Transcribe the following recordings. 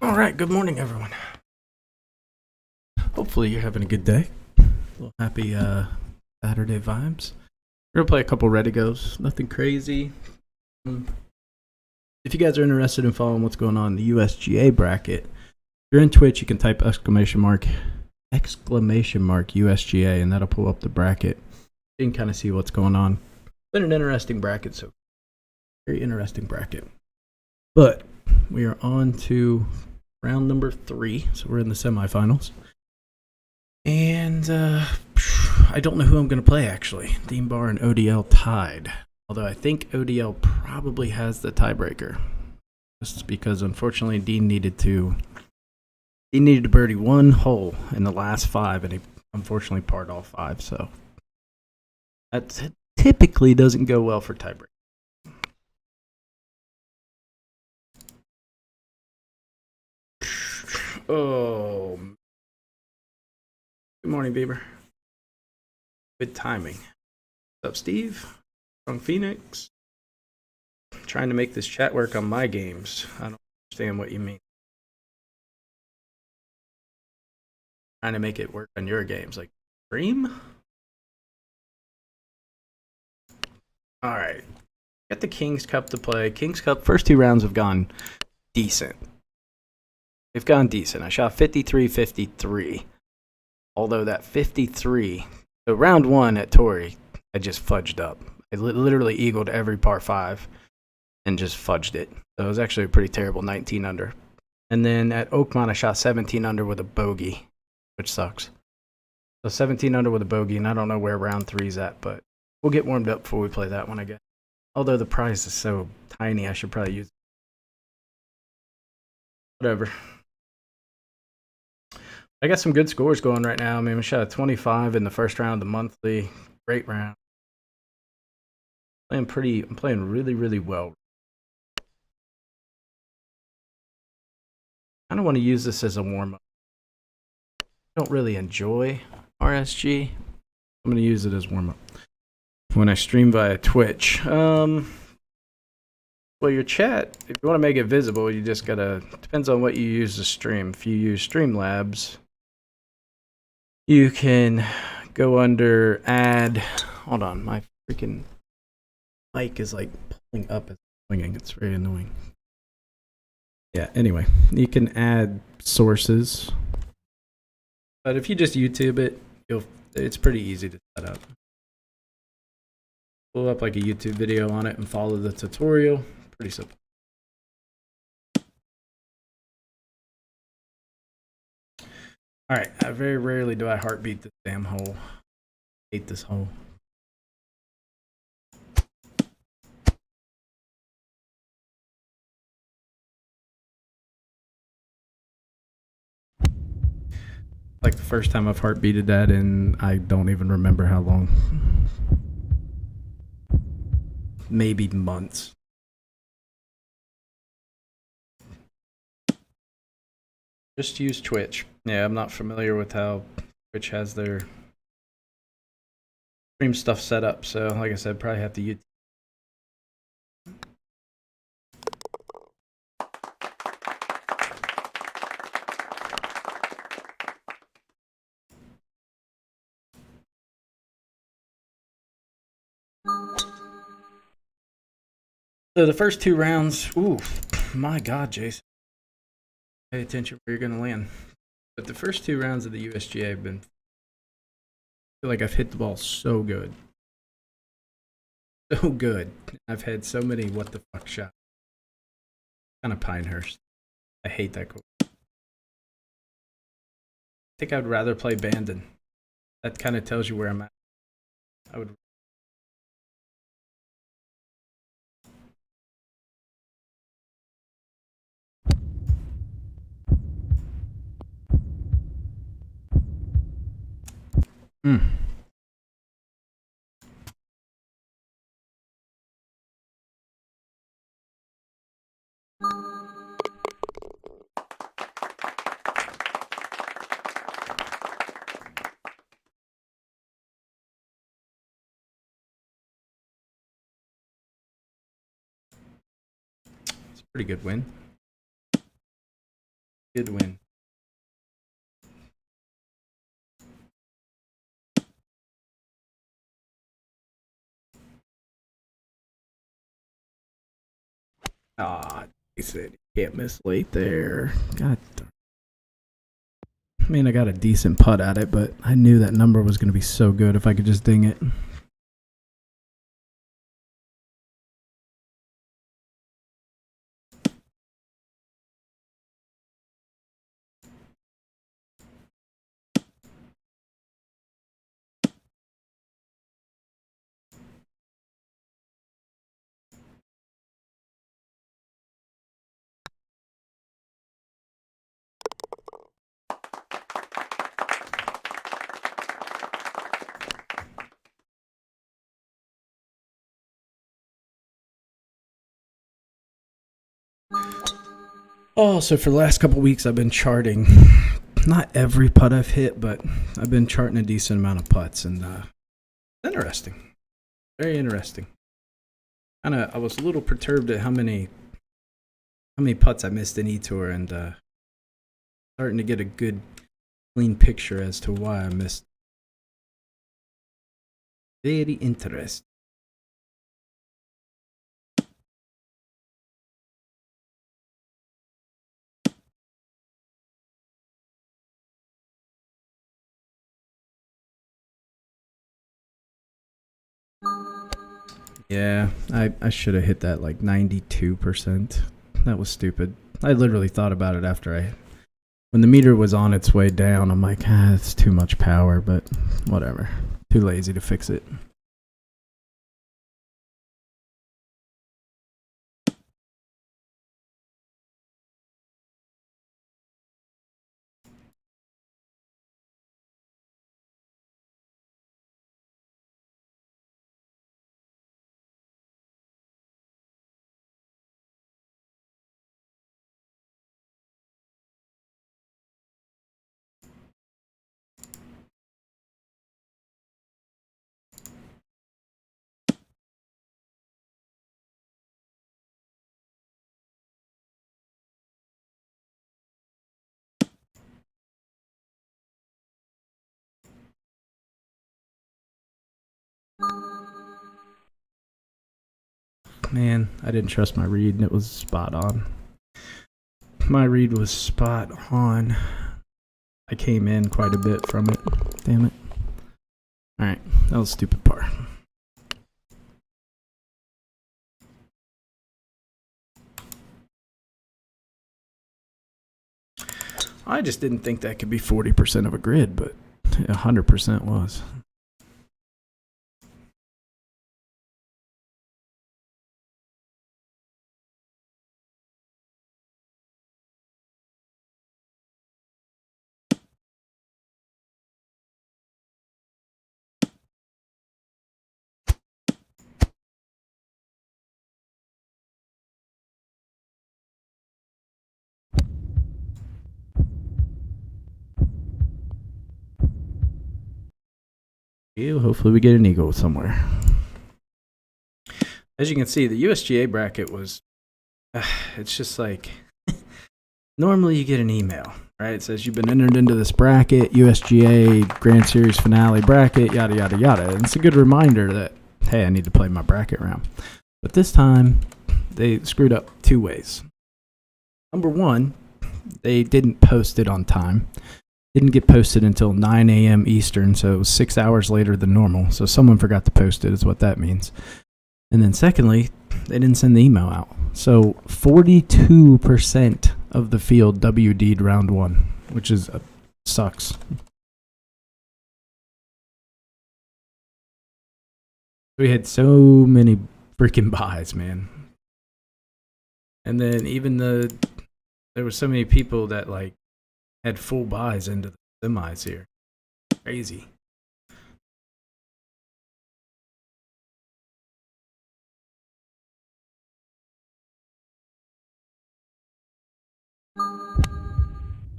All right, good morning, everyone. Hopefully, you're having a good day. Little happy Saturday vibes. We're gonna play a couple ready goes. Nothing crazy. If you guys are interested in following what's going on in the USGA bracket, if you're in Twitch, you can type exclamation mark USGA, and that'll pull up the bracket. You can kind of see what's going on. It's been an interesting bracket, so very interesting bracket. But we are on to round number 3, so we're in the semifinals. And I don't know who I'm going to play, actually. Dean Bar and ODL tied. Although I think ODL probably has the tiebreaker. Just because, unfortunately, Dean needed to birdie one hole in the last 5, and he unfortunately parred all 5. So that typically doesn't go well for tiebreaker. Oh. Good morning, Bieber. Good timing. What's up, Steve? From Phoenix. Trying to make this chat work on my games. I don't understand what you mean. Trying to make it work on your games. Like, stream? Alright. Got the King's Cup to play. King's Cup, first 2 rounds have gone decent. They've gone decent. I shot 53-53. Although that 53, so round 1 at Torrey, I just fudged up. I literally eagled every par 5 and just fudged it. So it was actually a pretty terrible 19 under. And then at Oakmont, I shot 17 under with a bogey, which sucks. So 17 under with a bogey, and I don't know where round 3's at, but we'll get warmed up before we play that one, I guess. Although the prize is so tiny, I should probably use it. Whatever. I got some good scores going right now. I mean, I shot a 25 in the first round of the monthly. Great round. I'm playing really, really well. I don't want to use this as a warm-up. I don't really enjoy RSG. I'm going to use it as warm-up when I stream via Twitch. Well, your chat, if you want to make it visible, you just gotta, depends on what you use to stream. If you use Streamlabs, you can go under add. Hold on, my freaking mic is like pulling up and swinging. It's very annoying. Yeah, anyway, you can add sources. But if you just YouTube it, it's pretty easy to set up. Pull up like a YouTube video on it and follow the tutorial. Pretty simple. All right, very rarely do I heartbeat this damn hole. I hate this hole. Like the first time I've heartbeated that, and I don't even remember how long. Maybe months. Just use Twitch. Yeah, I'm not familiar with how Twitch has their stream stuff set up, so like I said, probably have to YouTube. So the first 2 rounds, ooh, my God, Jason. Pay attention where you're going to land. But the first 2 rounds of the USGA have been, I feel like I've hit the ball so good. So good. I've had so many what the fuck shots. Kind of Pinehurst. I hate that course. I think I'd rather play Bandon. That kind of tells you where I'm at. I would. It's a pretty good win. Good win. Ah, he said you can't miss late there. God darn. I mean, I got a decent putt at it, but I knew that number was going to be so good if I could just ding it. Oh, so for the last couple weeks, I've been charting. Not every putt I've hit, but I've been charting a decent amount of putts, and interesting, very interesting. I was a little perturbed at how many putts I missed in E-Tour, and starting to get a good, clean picture as to why I missed. Very interesting. Yeah, I should have hit that like 92%. That was stupid. I literally thought about it after when the meter was on its way down. I'm like, it's too much power, but whatever. Too lazy to fix it. Man, I didn't trust my read, and it was spot on. My read was spot on. I came in quite a bit from it. Damn it. Alright, that was stupid par. I just didn't think that could be 40% of a grid, but 100% was. Hopefully we get an eagle somewhere. As you can see, the USGA bracket was, it's just like, normally you get an email, right? It says you've been entered into this bracket, USGA Grand Series finale bracket, yada, yada, yada. And it's a good reminder that, hey, I need to play my bracket round. But this time, they screwed up two ways. Number one, they didn't post it on time. Didn't get posted until 9 a.m. Eastern, so it was 6 hours later than normal. So someone forgot to post it, is what that means. And then secondly, they didn't send the email out. So 42% of the field WD'd round one, which is sucks. We had so many freaking buys, man. And then even there were so many people that like had full buys into the semis here. Crazy.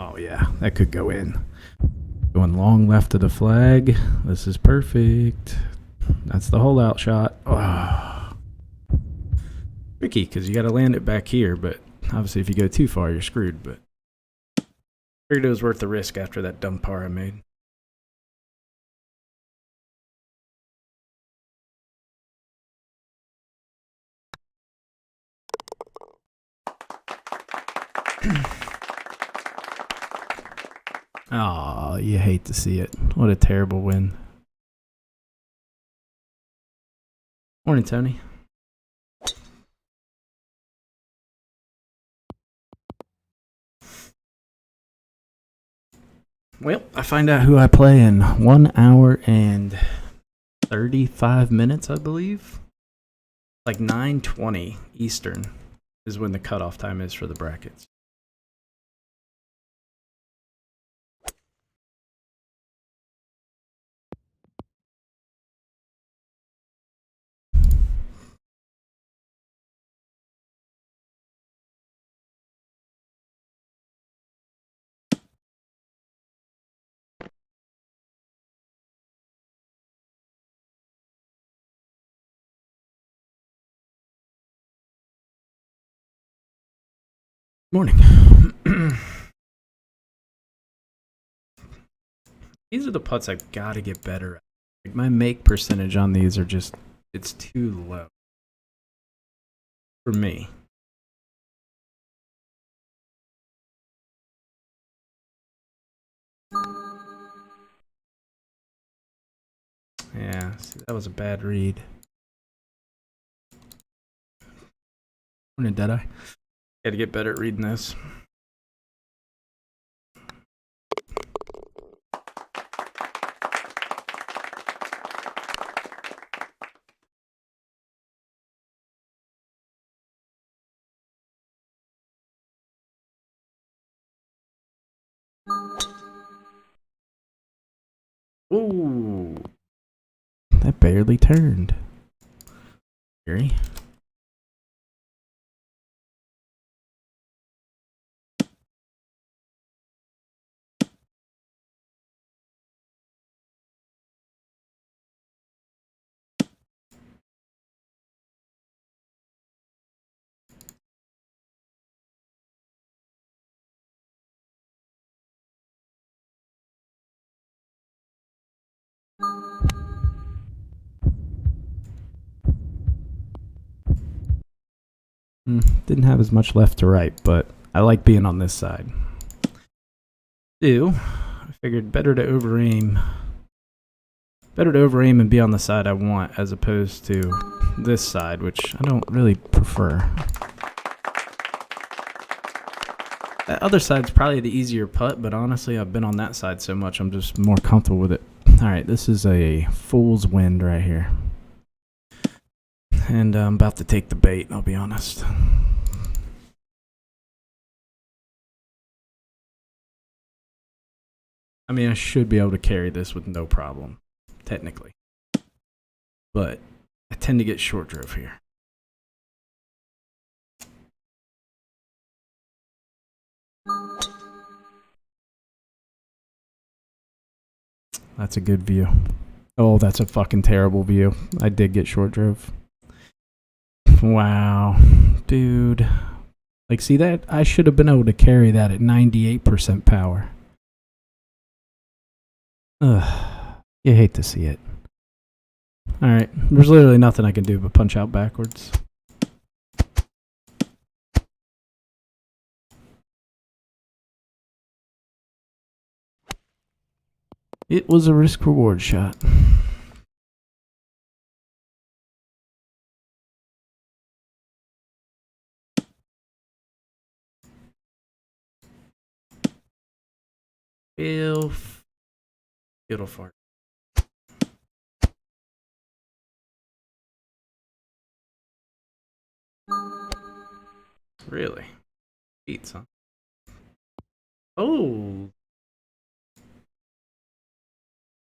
Oh yeah, that could go in. Going long left of the flag. This is perfect. That's the holdout shot. Oh. Tricky because you got to land it back here, but obviously if you go too far, you're screwed. But Figured it was worth the risk after that dumb par I made. Oh, you hate to see it. What a terrible win. Morning, Tony. Well, I find out who I play in 1 hour and 35 minutes, I believe. Like 9:20 Eastern is when the cutoff time is for the brackets. Morning. These are the putts I've got to get better at. Like my make percentage on these are just, it's too low for me. Yeah, see, that was a bad read. Morning, Deadeye. Got to get better at reading this. Ooh, that barely turned. Scary. Didn't have as much left to right, but I like being on this side. I figured better to over aim and be on the side I want as opposed to this side, which I don't really prefer. That other side's probably the easier putt, but honestly I've been on that side so much I'm just more comfortable with it. Alright, this is a fool's wind right here. And I'm about to take the bait, I'll be honest. I mean, I should be able to carry this with no problem, technically. But I tend to get short drove here. That's a good view. Oh, that's a fucking terrible view. I did get short drove. Wow. Dude. Like, see that? I should have been able to carry that at 98% power. Ugh. You hate to see it. Alright. There's literally nothing I can do but punch out backwards. It was a risk-reward shot. It'll fart. Really? Beats, huh? Oh!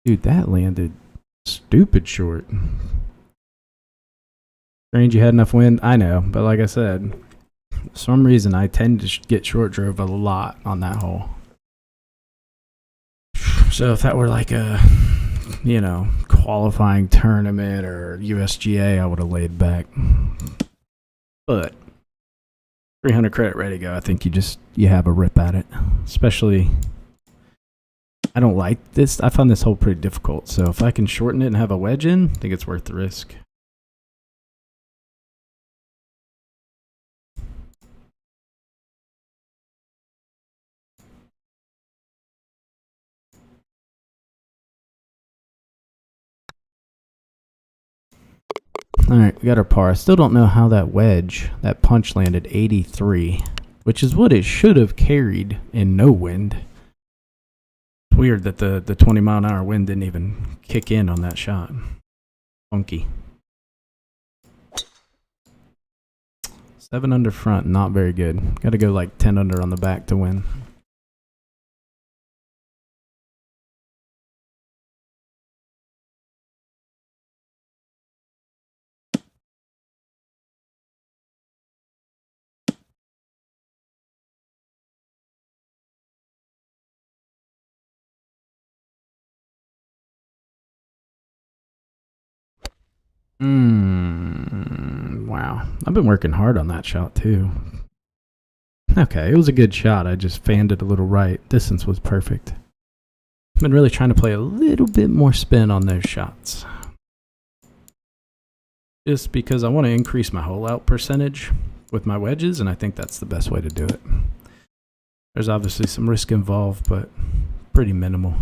Dude, that landed stupid short. Strange you had enough wind. I know, but like I said, for some reason I tend to get short drove a lot on that hole. So if that were like a, you know, qualifying tournament or USGA, I would have laid back. But 300 credit ready to go. I think you have a rip at it, especially I don't like this. I found this hole pretty difficult. So if I can shorten it and have a wedge in, I think it's worth the risk. All right, we got our par. I still don't know how that wedge, that punch landed 83, which is what it should have carried in no wind. It's weird that the 20-mile-an-hour wind didn't even kick in on that shot. Funky. 7 under front, not very good. Got to go like 10 under on the back to win. Wow. I've been working hard on that shot too. Okay, it was a good shot. I just fanned it a little right. Distance was perfect. I've been really trying to play a little bit more spin on those shots. Just because I want to increase my hole out percentage with my wedges, and I think that's the best way to do it. There's obviously some risk involved, but pretty minimal.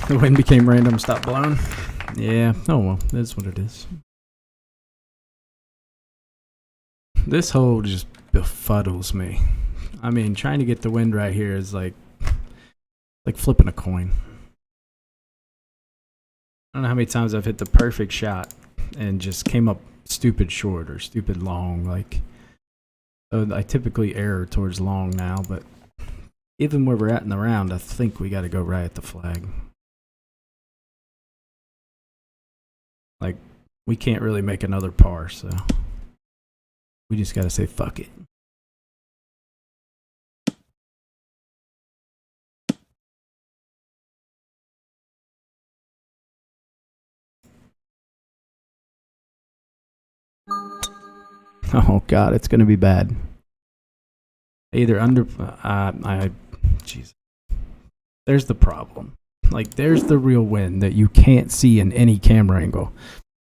The wind became random, stopped blowing. Yeah, oh well, that's what it is. This hole just befuddles me. I mean, trying to get the wind right here is like flipping a coin. I don't know how many times I've hit the perfect shot and just came up stupid short or stupid long. Like, so I typically err towards long now, but even where we're at in the round, I think we got to go right at the flag. Like, we can't really make another par, so we just got to say fuck it. Oh God, it's gonna be bad. Either under, jeez. There's the problem. Like, there's the real win that you can't see in any camera angle.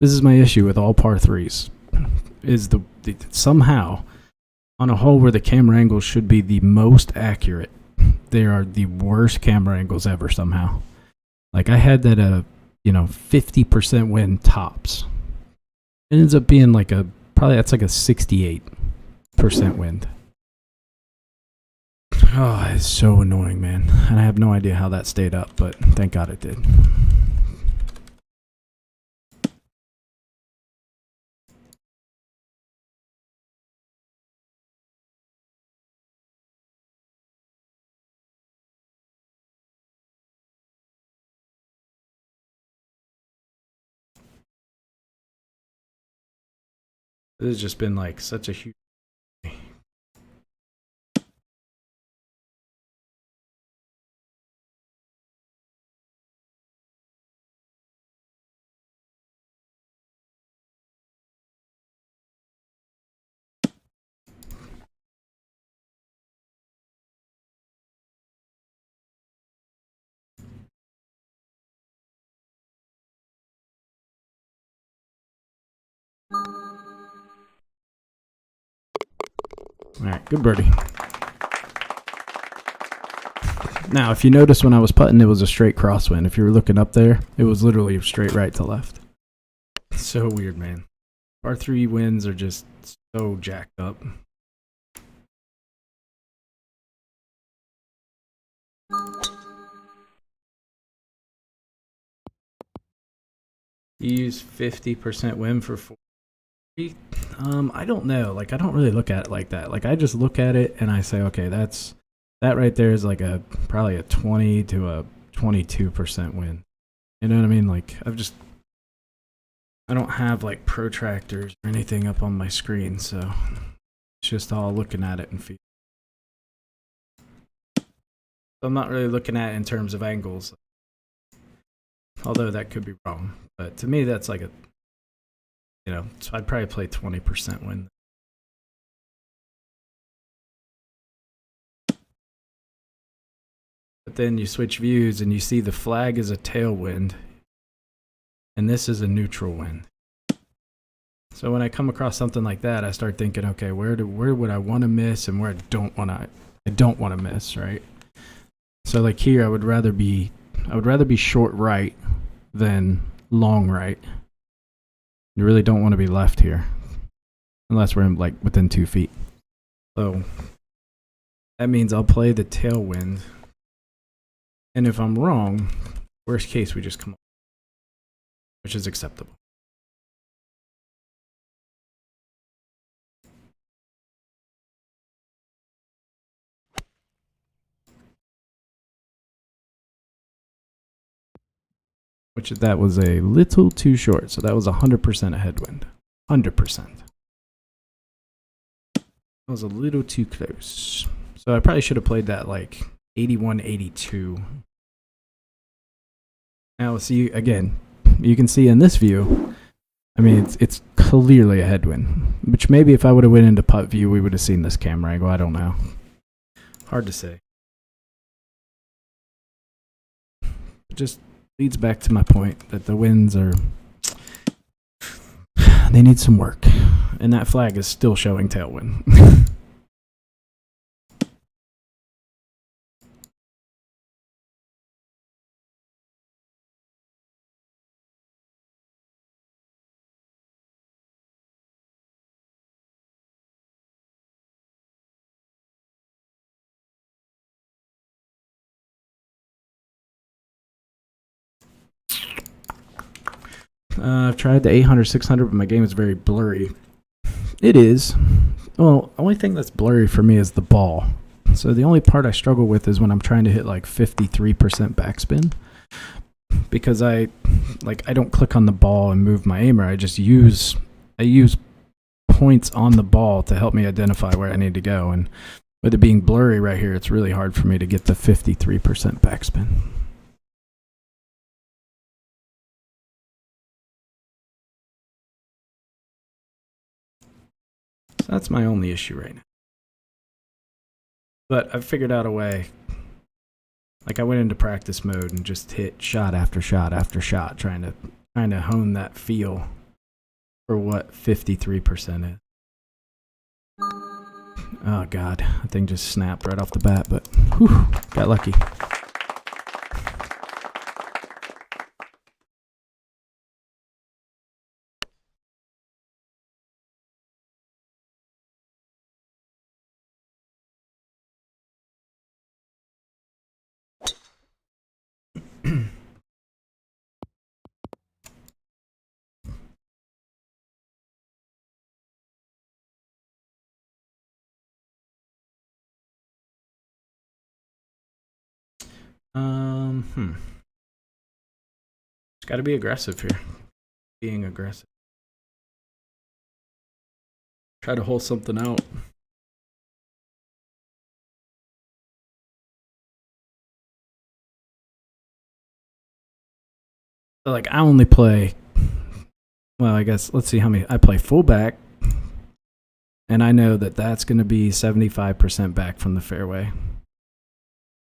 This is my issue with all par threes. Is the somehow on a hole where the camera angles should be the most accurate, they are the worst camera angles ever somehow. Like, I had that 50% wind tops. It ends up being like probably that's like a 68% wind. Oh, it's so annoying, man. And I have no idea how that stayed up, but thank God it did. This has just been like such a huge. All right, good birdie. Now, if you notice when I was putting, it was a straight crosswind. If you were looking up there, it was literally straight right to left. So weird, man. Par 3 winds are just so jacked up. You use 50% wind for 40. I don't know. Like, I don't really look at it like that. Like, I just look at it and I say, okay, that right there is like probably a 20 to a 22% win. You know what I mean? Like, I don't have like protractors or anything up on my screen, so it's just all looking at it and feel. So I'm not really looking at it in terms of angles, although that could be wrong. But to me, that's like You know, so I'd probably play 20% wind. But then you switch views and you see the flag is a tailwind and this is a neutral wind. So when I come across something like that, I start thinking, okay, where would I want to miss and where I don't want to miss, right? So like here, I would rather be short right than long right. You really don't want to be left here, unless we're like within 2 feet. So that means I'll play the tailwind, and if I'm wrong, worst case we just come up, which is acceptable. That was a little too short, so that was 100% a headwind. 100%. That was a little too close. So I probably should have played that like 81, 82. Now see, again, you can see in this view, I mean, it's clearly a headwind, which maybe if I would have went into putt view, we would have seen this camera angle. I don't know. Hard to say. It just leads back to my point that the winds they need some work, and that flag is still showing tailwind. I've tried the 800, 600, but my game is very blurry. It is. Well, the only thing that's blurry for me is the ball. So the only part I struggle with is when I'm trying to hit like 53% backspin. Because I don't click on the ball and move my aimer. I use points on the ball to help me identify where I need to go. And with it being blurry right here, it's really hard for me to get the 53% backspin. So that's my only issue right now. But I've figured out a way. Like I went into practice mode and just hit shot after shot after shot, trying to hone that feel for what 53% is. Oh God, that thing just snapped right off the bat, but whew, got lucky. It's got to be aggressive here. Being aggressive. Try to hold something out. So like I only play, well, I guess let's see how many I play fullback, and I know that that's going to be 75% back from the fairway.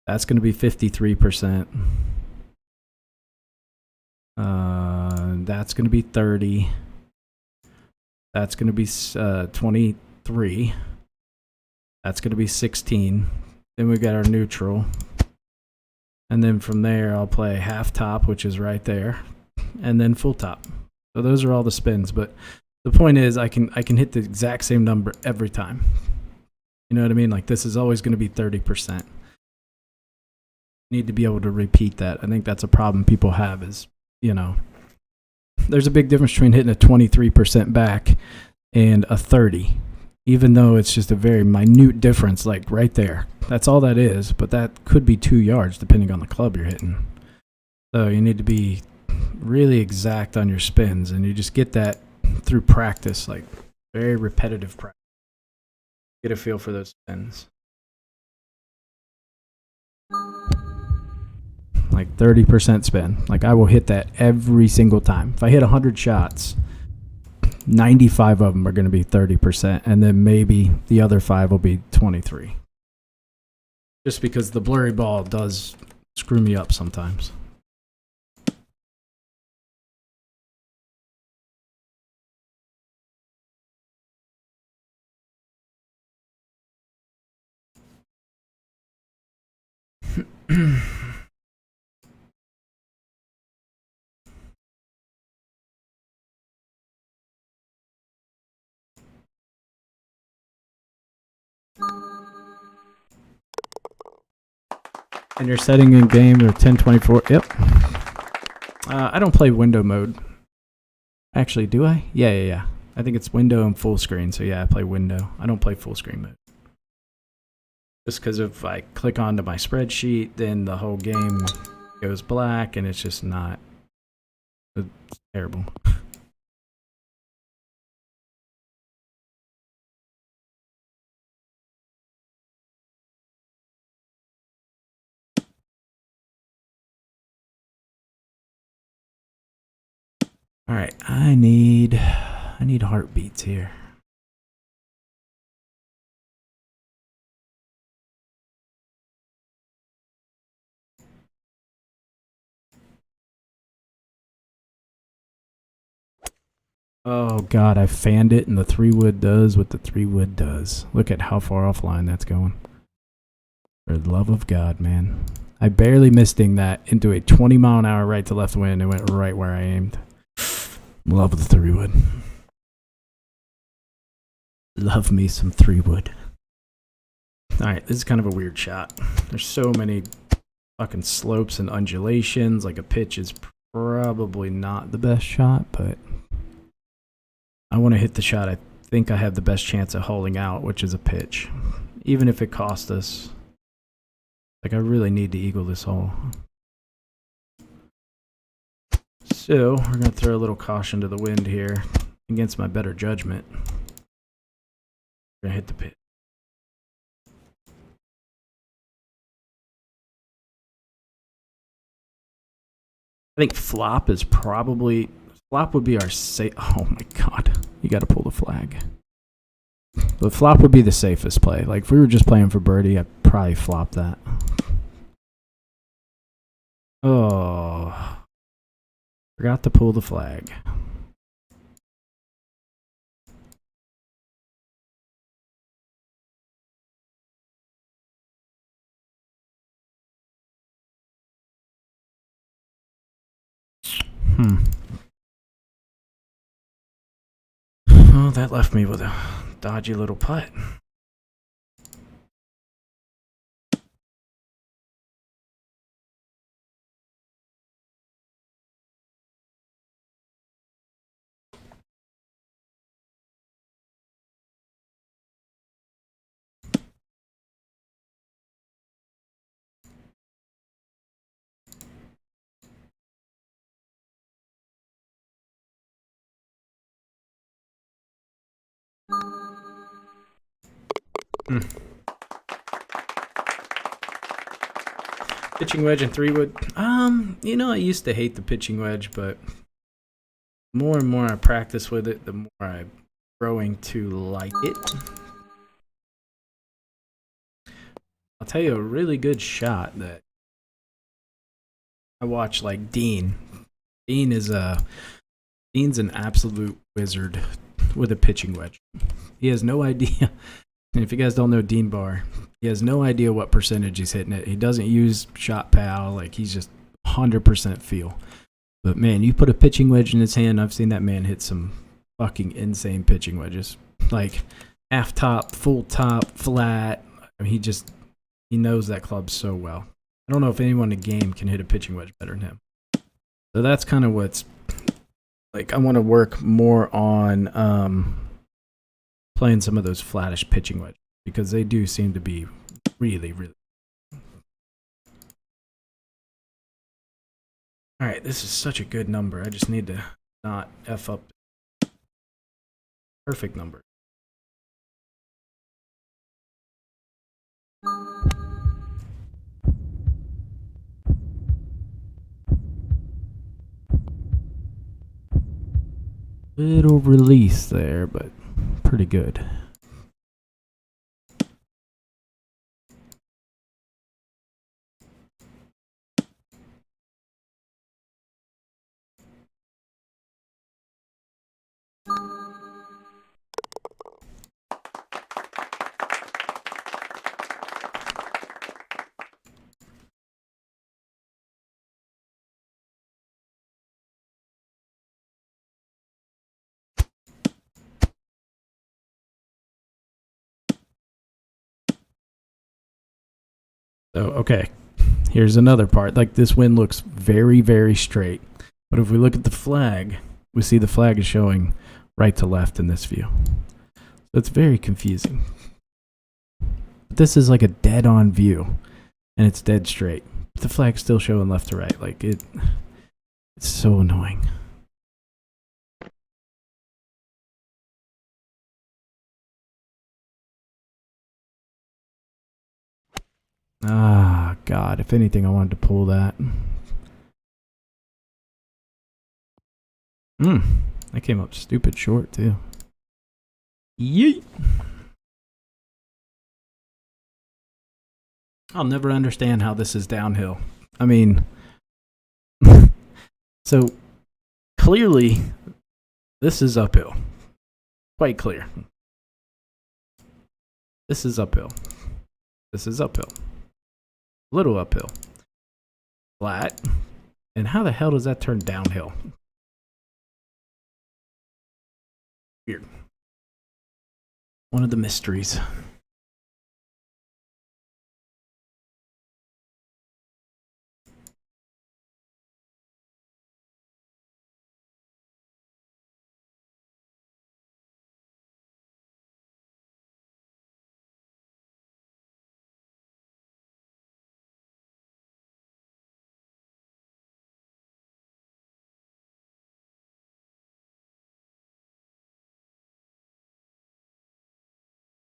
That's going to be 53%. That's going to be 30. That's going to be 23. That's going to be 16. Then we've got our neutral. And then from there, I'll play half top, which is right there, and then full top. So those are all the spins. But the point is, I can hit the exact same number every time. You know what I mean? Like this is always going to be 30%. Need to be able to repeat that. I think that's a problem people have is, you know, there's a big difference between hitting a 23% back and a 30, even though it's just a very minute difference, like right there. That's all that is, but that could be 2 yards depending on the club you're hitting. So you need to be really exact on your spins, and you just get that through practice, like very repetitive practice. Get a feel for those spins. Like 30% spin. Like I will hit that every single time. If I hit 100 shots, 95 of them are going to be 30%, and then maybe the other 5 will be 23. Just because the blurry ball does screw me up sometimes. And your setting in game are 1024. Yep. I don't play window mode. Actually, do I? Yeah. I think it's window and full screen. So yeah, I play window. I don't play full screen mode. Just because if I click onto my spreadsheet, then the whole game goes black, and it's just not. It's terrible. All right, I need heartbeats here. Oh God, I fanned it, and the 3-wood does what the 3-wood does. Look at how far offline that's going. For the love of God, man. I barely missing that into a 20-mile-an-hour right to left wind and went right where I aimed. Love the 3-wood. Love me some 3-wood. Alright, this is kind of a weird shot. There's so many fucking slopes and undulations. Like a pitch is probably not the best shot, but I want to hit the shot I think I have the best chance of holding out, which is a pitch. Even if it costs us. Like, I really need to eagle this hole. So, we're going to throw a little caution to the wind here against my better judgment. We're going to hit the pitch. I think flop is probably... Flop would be our safe... Oh my God. You got to pull the flag. But flop would be the safest play. Like, if we were just playing for birdie, I'd probably flop that. Oh. Forgot to pull the flag. Oh, that left me with a dodgy little putt. Pitching wedge and 3-wood. You know, I used to hate the pitching wedge, but more and more I practice with it, the more I'm growing to like it. I'll tell you a really good shot that I watch, like Dean. Dean's an absolute wizard with a pitching wedge. He has no idea. And if you guys don't know Dean Barr, he has no idea what percentage he's hitting it. He doesn't use shot pal. Like, he's just 100% feel. But man, you put a pitching wedge in his hand, I've seen that man hit some fucking insane pitching wedges. Like half top, full top, flat. I mean, he knows that club so well. I don't know if anyone in the game can hit a pitching wedge better than him. So that's kind of what's like. I want to work more on playing some of those flattish pitching wedges because they do seem to be really, really. All right, this is such a good number. I just need to not F up. Perfect number. Little release there, but pretty good. So, okay, here's another part. Like, this wind looks very, very straight. But if we look at the flag, we see the flag is showing right to left in this view. So it's very confusing. But this is like a dead-on view, and it's dead straight. But the flag's still showing left to right. Like, it's so annoying. Ah, God. If anything, I wanted to pull that. That came up stupid short, too. Yeet. I'll never understand how this is downhill. I mean, so clearly, this is uphill. Quite clear. This is uphill. This is uphill. Little uphill. Flat. And how the hell does that turn downhill? Weird. One of the mysteries.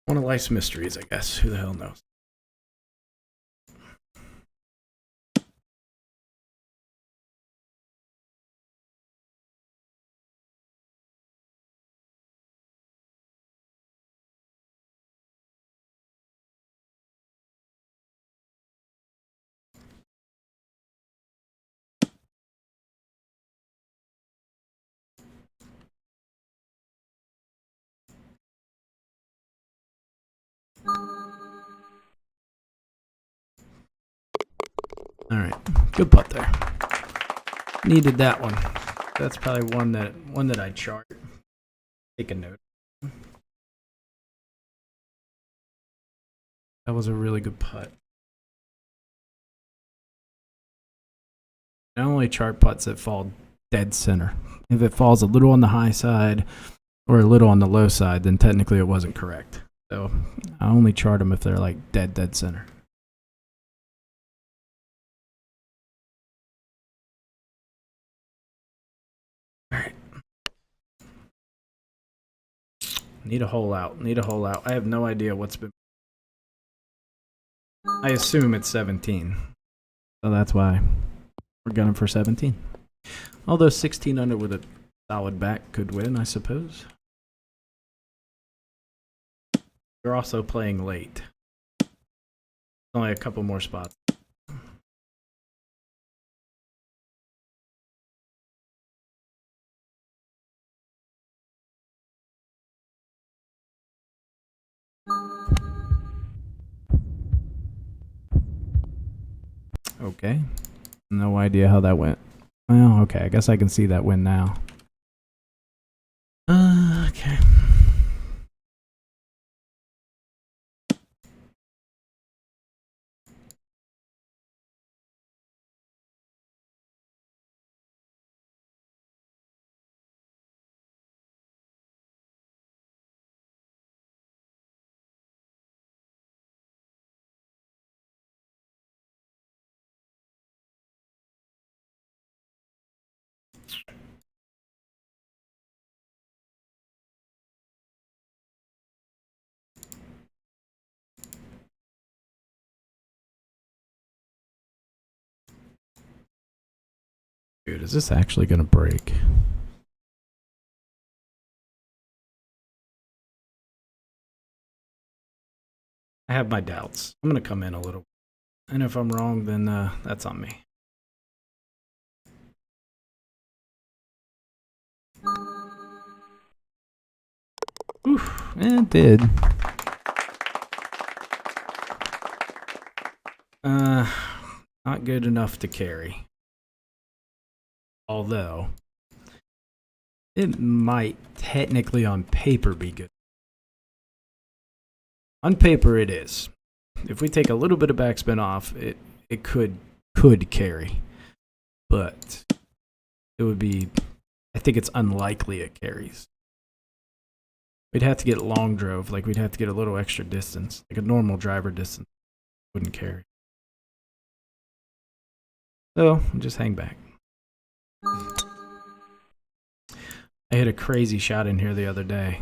One of life's mysteries, I guess. Who the hell knows? All right, good putt there. Needed that one. That's probably one that I chart. Take a note. That was a really good putt. I only chart putts that fall dead center. If it falls a little on the high side or a little on the low side, then technically it wasn't correct. So I only chart them if they're like dead center. All right. Need a hole out. Need a hole out. I have no idea what's been. I assume it's 17. So that's why we're gunning for 17. Although 16 under with a solid back could win, I suppose. We're also playing late. Only a couple more spots. Okay. No idea how that went. Well, okay. I guess I can see that win now. Okay. Dude, is this actually gonna break? I have my doubts. I'm going to come in a little. And if I'm wrong, then that's on me. Oof, it did. Not good enough to carry. Although, it might technically on paper be good. On paper it is. If we take a little bit of backspin off, it could carry. But it would be, I think it's unlikely it carries. We'd have to get long drove, like we'd have to get a little extra distance, like a normal driver distance wouldn't carry. So, just hang back. I hit a crazy shot in here the other day.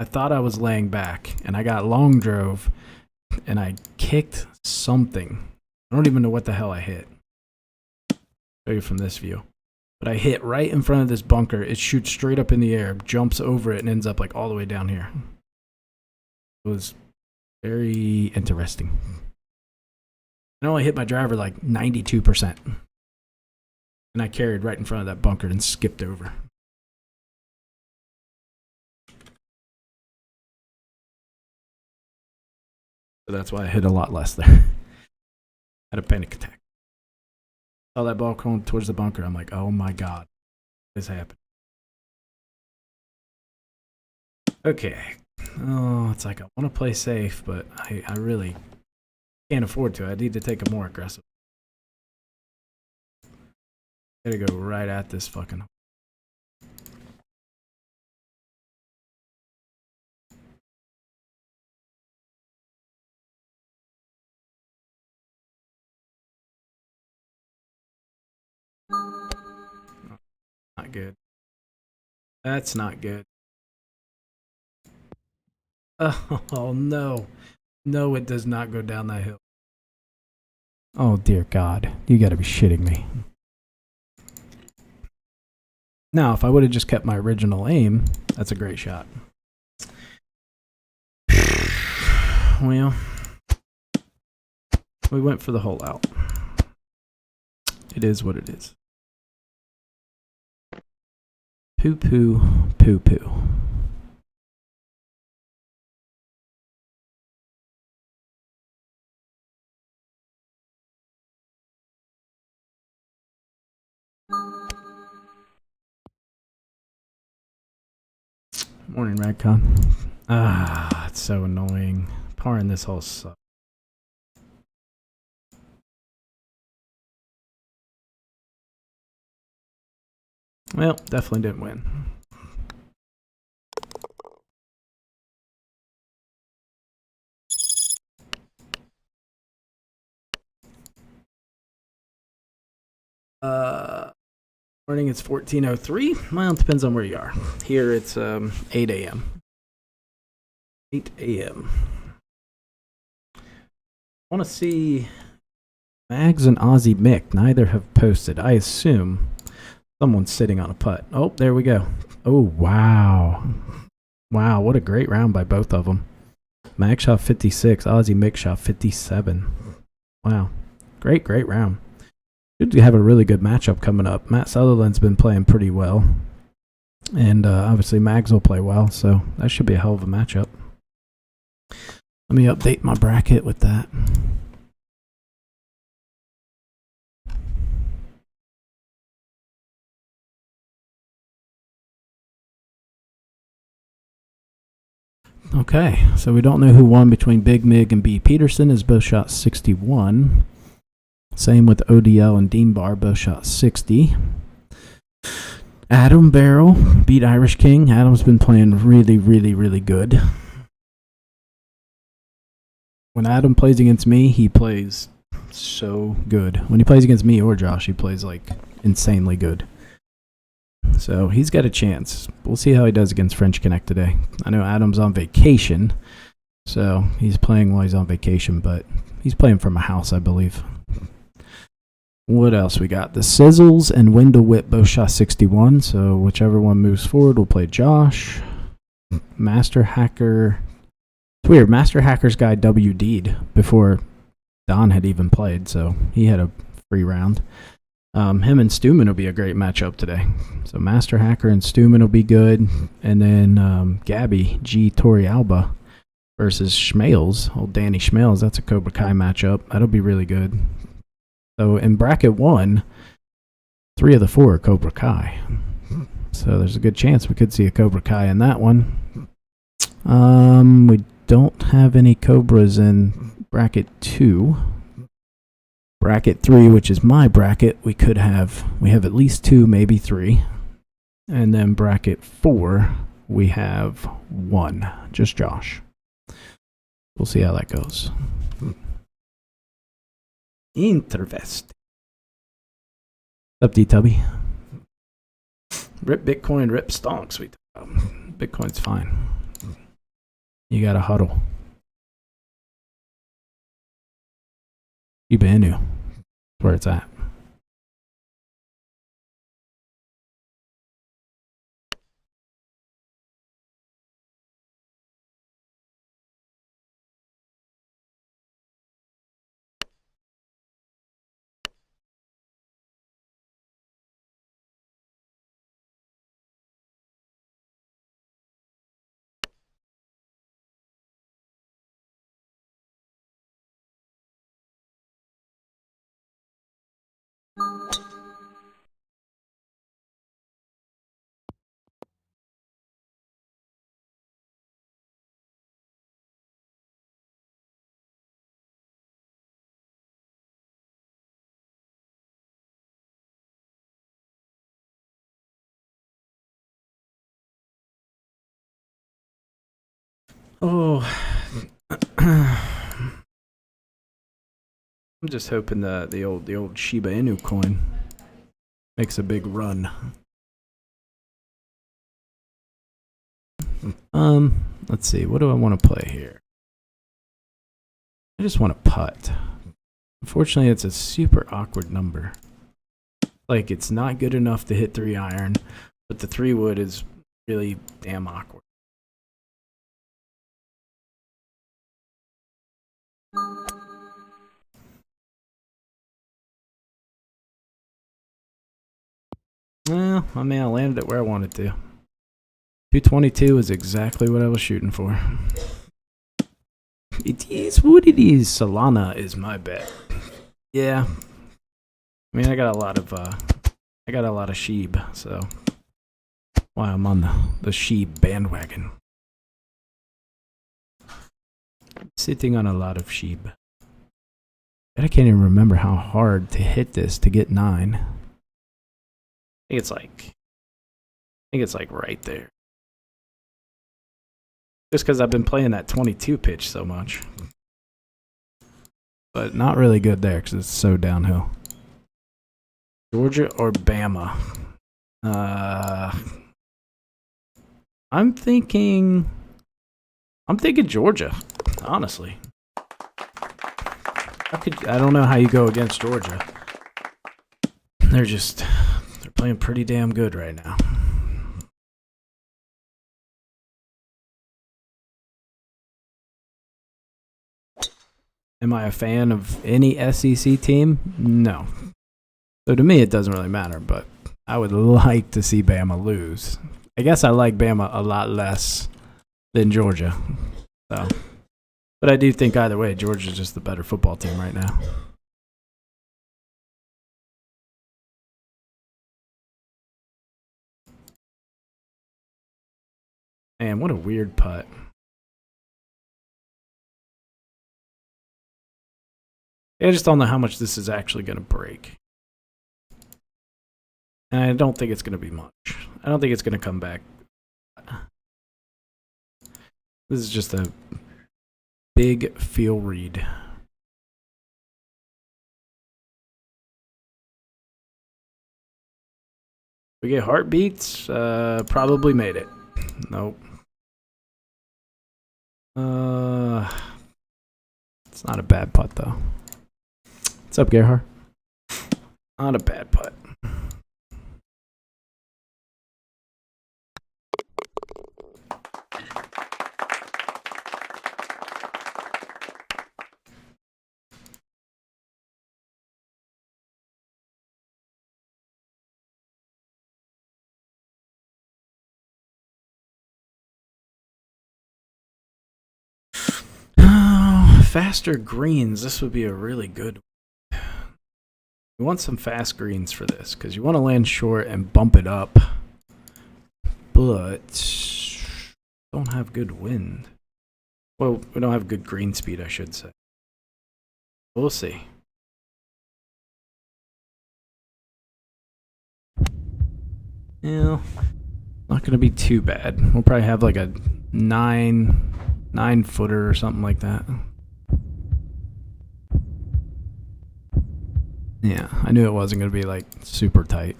I thought I was laying back, and I got long drove, and I kicked something. I don't even know what the hell I hit. Show you from this view. But I hit right in front of this bunker. It shoots straight up in the air, jumps over it, and ends up like all the way down here. It was very interesting. I only hit my driver like 92%. And I carried right in front of that bunker and skipped over. So that's why I hit a lot less there. Had a panic attack. Saw that ball going towards the bunker. I'm like, oh my God, this happened. Okay. Oh, it's like I want to play safe, but I really can't afford to. I need to take a more aggressive. Gotta go right at this fucking. Not good. That's not good. Oh no. No, it does not go down that hill. Oh dear God. You gotta be shitting me. Now, if I would have just kept my original aim, that's a great shot. Well, we went for the hole out. It is what it is. Poo poo, poo poo. Morning, Radcon. Ah, it's so annoying. Parring this hole sucks. Well, definitely didn't win. Morning, it's 14:03. Well, it depends on where you are. Here it's 8 a.m. 8 a.m. I want to see Mags and Aussie Mick. Neither have posted. I assume someone's sitting on a putt. Oh, there we go. Oh, wow. Wow, what a great round by both of them. Mag shot 56. Aussie Mick shot 57. Wow. Great round. Should have a really good matchup coming up. Matt Sutherland's been playing pretty well. And obviously Mags will play well, so that should be a hell of a matchup. Let me update my bracket with that. Okay, so we don't know who won between Big Mig and B. Peterson, as both shot 61. Same with ODL and Dean Barr, both shot 60. Adam Barrel beat Irish King. Adam's been playing really good. When Adam plays against me, he plays so good. When he plays against me or Josh, he plays like insanely good. So he's got a chance. We'll see how he does against French Connect today. I know Adam's on vacation, so he's playing while he's on vacation, but he's playing from a house, I believe. What else we got? The Sizzles and Wendell Whip both shot 61, so whichever one moves forward will play Josh. Master Hacker weird. Master Hackers guy WD'd before Don had even played, so he had a free round. Him and Stuman will be a great matchup today. So Master Hacker and Stuman will be good. And then Gabby G. Torrealba versus Schmales, old Danny Schmales. That's a Cobra Kai matchup. That'll be really good. So in bracket 1, 3 of the 4 are Cobra Kai. So there's a good chance we could see a Cobra Kai in that one. We don't have any Cobras in bracket 2. Bracket 3, which is my bracket, we have at least 2, maybe 3. And then bracket 4, we have 1, just Josh. We'll see how that goes. Intervest. What's up, D-Tubby? Rip Bitcoin, rip stonks. Bitcoin's fine. You gotta huddle. Shiba Inu. That's where it's at. Oh, I'm just hoping the old Shiba Inu coin makes a big run. Let's see. What do I want to play here? I just want to putt. Unfortunately, it's a super awkward number. Like, it's not good enough to hit 3-iron, but the 3-wood is really damn awkward. Well, I mean, I landed it where I wanted to. 222 is exactly what I was shooting for. It is what it is. Solana is my bet. Yeah. I mean, I got a lot of Sheeb, so why I'm on the Sheeb bandwagon. Sitting on a lot of Sheeb. I can't even remember how hard to hit this to get 9. I think it's like right there. Just because I've been playing that 22 pitch so much. But not really good there because it's so downhill. Georgia or Bama? I'm thinking Georgia, honestly. I don't know how you go against Georgia. They're playing pretty damn good right now. Am I a fan of any SEC team? No. So to me, it doesn't really matter, but I would like to see Bama lose. I guess I like Bama a lot less than Georgia. So, but I do think either way, Georgia's just the better football team right now. Man, what a weird putt. I just don't know how much this is actually going to break. And I don't think it's going to be much. I don't think it's going to come back. This is just a big feel read. We get heartbeats. Probably made it. Nope. It's not a bad putt though. What's up, Gerhard? Not a bad putt. faster greens, this would be a really good one. You want some fast greens for this because you want to land short and bump it up, but don't have good wind. Well, we don't have good green speed, I should say. We'll see. Yeah, not going to be too bad. We'll probably have like a 9-footer or something like that. Yeah, I knew it wasn't going to be like super tight.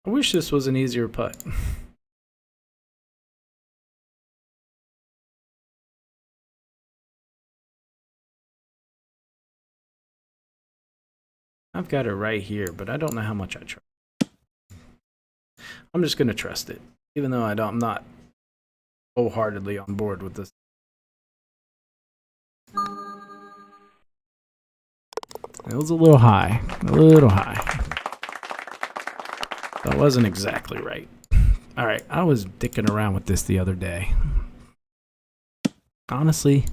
I wish this was an easier putt. I've got it right here, but I don't know how much I trust. I'm just going to trust it, even though I'm not wholeheartedly on board with this. It was a little high. A little high. That wasn't exactly right. Alright, I was dicking around with this the other day. Honestly,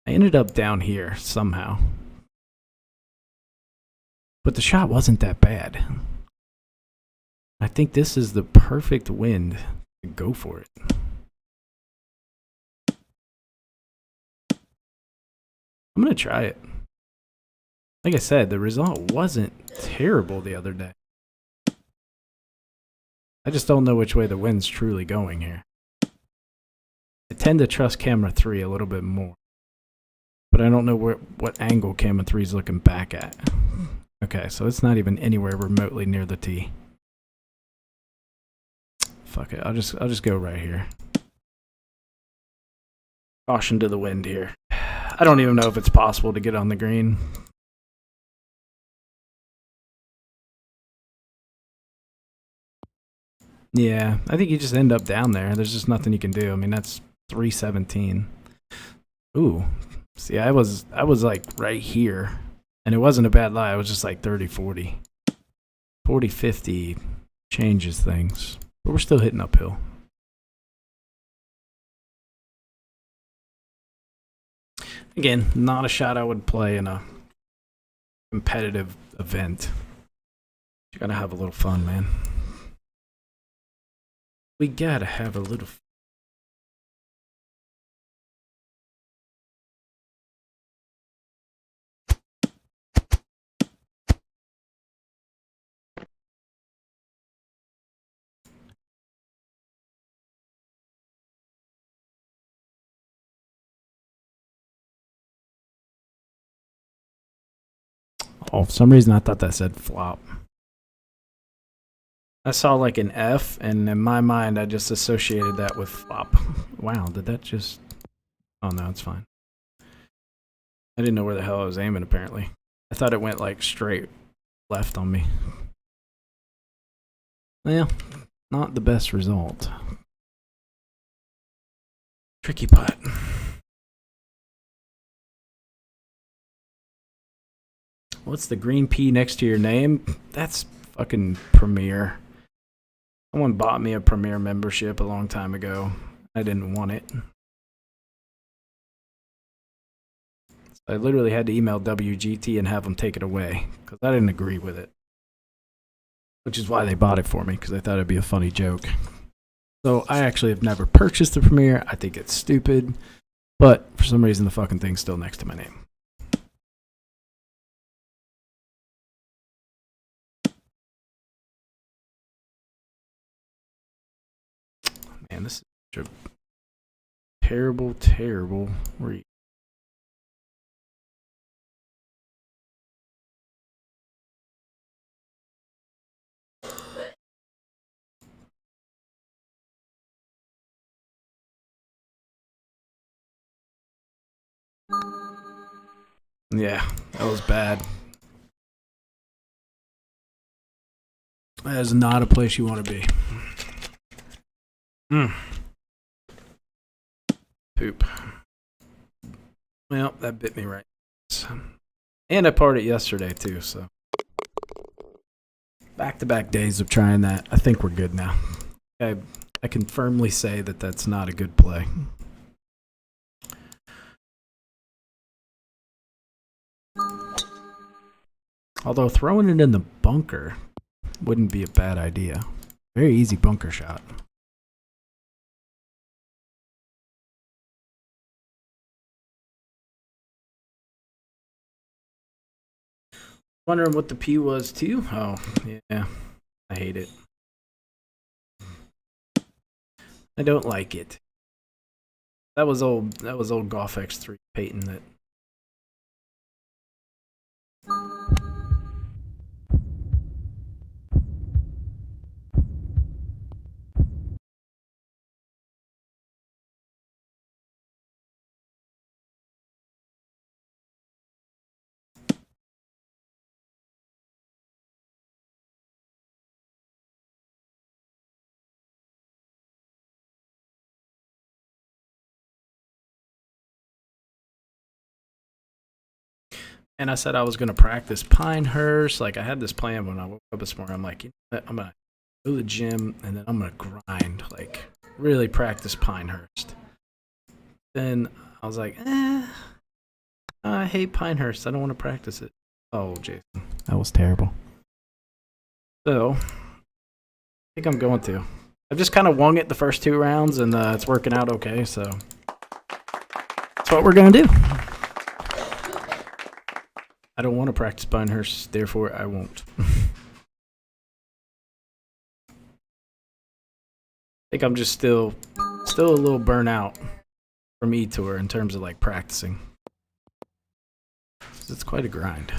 I ended up down here somehow. But the shot wasn't that bad. I think this is the perfect wind to go for it. I'm going to try it. Like I said, the result wasn't terrible the other day. I just don't know which way the wind's truly going here. I tend to trust camera 3 a little bit more. But I don't know what angle camera 3 is looking back at. Okay, so it's not even anywhere remotely near the tee. Fuck it, I'll just go right here. Caution to the wind here. I don't even know if it's possible to get on the green. Yeah, I think you just end up down there. There's just nothing you can do. I mean, that's 317. Ooh. See, I was like right here. And it wasn't a bad lie. It was just like 30-40. 40-50 changes things. But we're still hitting uphill. Again, not a shot I would play in a competitive event. You gotta have a little fun, man. We gotta have a little fun. Oh, for some reason I thought that said flop. I saw like an F, and in my mind I just associated that with flop. Wow, did that just... Oh no, it's fine. I didn't know where the hell I was aiming, apparently. I thought it went like straight left on me. Well, not the best result. Tricky putt. What's the green P next to your name? That's fucking Premier. Someone bought me a Premier membership a long time ago. I didn't want it. I literally had to email WGT and have them take it away because I didn't agree with it. Which is why they bought it for me, because they thought it'd be a funny joke. So I actually have never purchased the Premier. I think it's stupid. But for some reason the fucking thing's still next to my name. Man, this is such a terrible, terrible read. Yeah, that was bad. That is not a place you want to be. Mm. Poop. Well, that bit me right. And I partied yesterday too, so back-to-back days of trying that. I think we're good now. I can firmly say that that's not a good play. Although throwing it in the bunker wouldn't be a bad idea. Very easy bunker shot. Wondering what the P was too? Oh, yeah. I hate it. I don't like it. That was old Golf X3 Peyton that. And I said I was going to practice Pinehurst. Like, I had this plan when I woke up this morning. I'm like, you know what? I'm going to go to the gym and then I'm going to grind, like, really practice Pinehurst. Then I was like, I hate Pinehurst. I don't want to practice it. Oh, Jason. That was terrible. So, I think I'm going to. I've just kind of wung it the first 2 rounds and it's working out okay. So, that's what we're going to do. I don't want to practice Pinehurst, therefore I won't. I think I'm just still a little burnt out from E-Tour in terms of like practicing. It's quite a grind.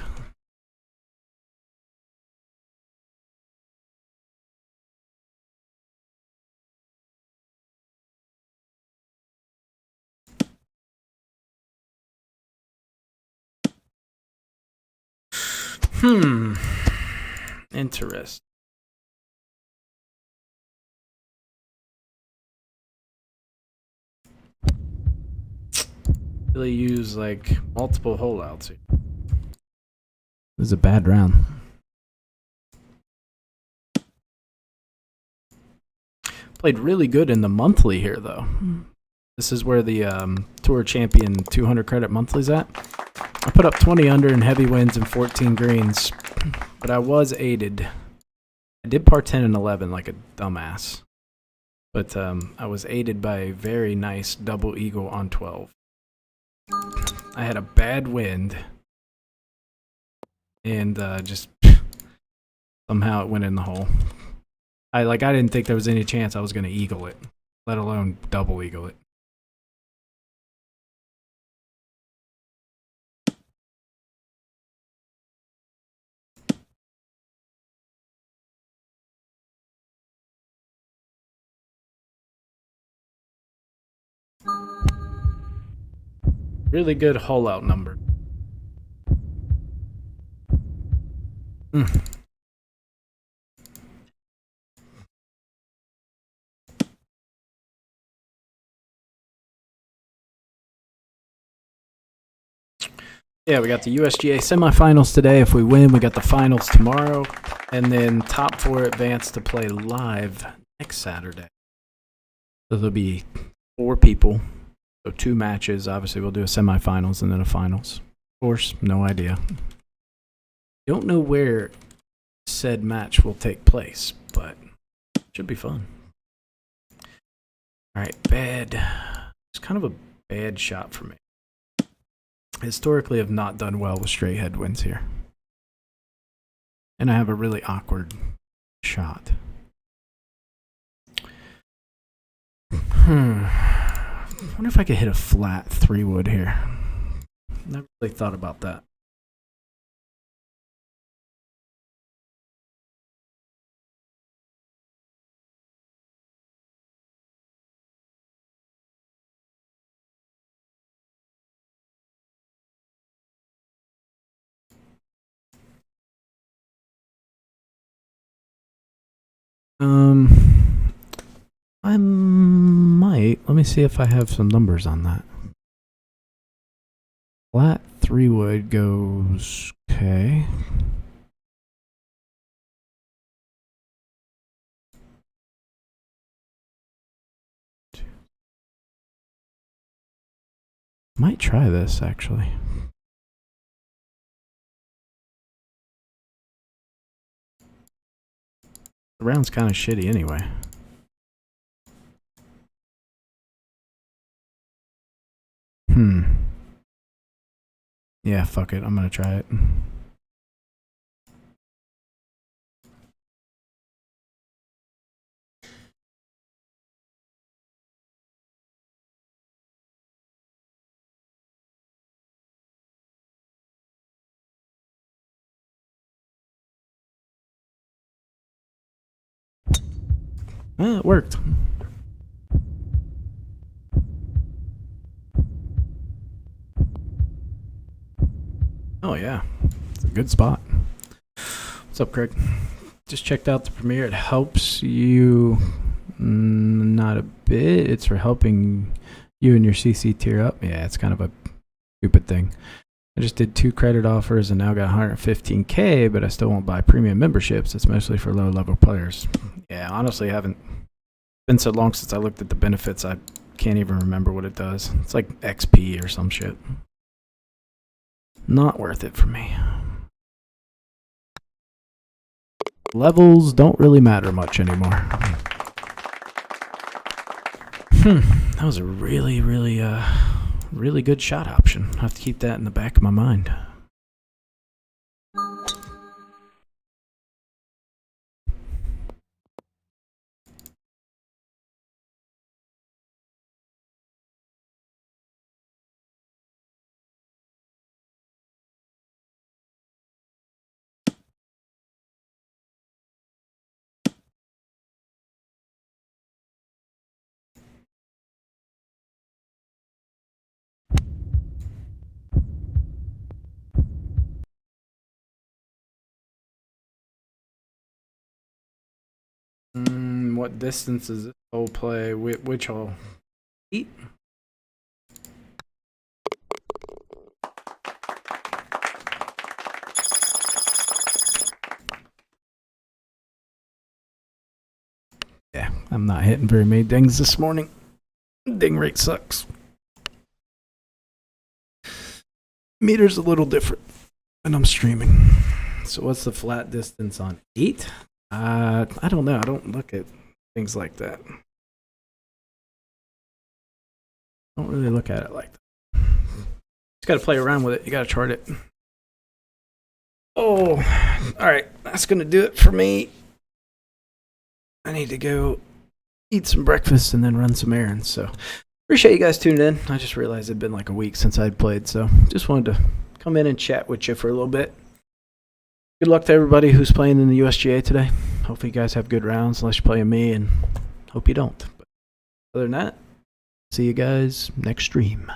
Interesting. Really use like multiple holeouts here. This is a bad round. Played really good in the monthly here though. This is where the Tour Champion 200 credit monthly's at. I put up 20 under in heavy winds and 14 greens, but I was aided. I did par 10 and 11 like a dumbass, but I was aided by a very nice double eagle on 12. I had a bad wind, and just somehow it went in the hole. I didn't think there was any chance I was going to eagle it, let alone double eagle it. Really good hole out number. Yeah, we got the USGA semifinals today. If we win, we got the finals tomorrow. And then top 4 advance to play live next Saturday. So there'll be 4 people. So 2 matches. Obviously, we'll do a semifinals and then a finals. Of course, no idea. Don't know where said match will take place, but it should be fun. All right, bad. It's kind of a bad shot for me. Historically, have not done well with straight headwinds here. And I have a really awkward shot. I wonder if I could hit a flat 3-wood here. Never really thought about that. I'm might. Let me see if I have some numbers on that. Flat 3-wood goes okay. Might try this actually. The round's kind of shitty anyway. Yeah, fuck it. I'm gonna try it. It worked. Oh yeah, it's a good spot. What's up, Craig? Just checked out the premiere. It helps you not a bit. It's for helping you and your CC tier up. Yeah, it's kind of a stupid thing. I just did 2 credit offers and now got 115K, but I still won't buy premium memberships. It's mostly for low level players. Yeah, honestly, I haven't been so long since I looked at the benefits. I can't even remember what it does. It's like XP or some shit. Not worth it for me. Levels don't really matter much anymore. That was a really good shot option. I have to keep that in the back of my mind. What distance is this hole play? Which hole? 8? Yeah, I'm not hitting very many dings this morning. Ding rate sucks. Meter's a little different when I'm streaming. So what's the flat distance on 8? I don't know. I don't look at things like that. Don't really look at it like that. Just got to play around with it. You got to chart it. Oh, all right. That's going to do it for me. I need to go eat some breakfast and then run some errands. So appreciate you guys tuning in. I just realized it'd been like a week since I'd played. So just wanted to come in and chat with you for a little bit. Good luck to everybody who's playing in the USGA today. Hopefully you guys have good rounds unless you're playing me, and hope you don't. But other than that, see you guys next stream.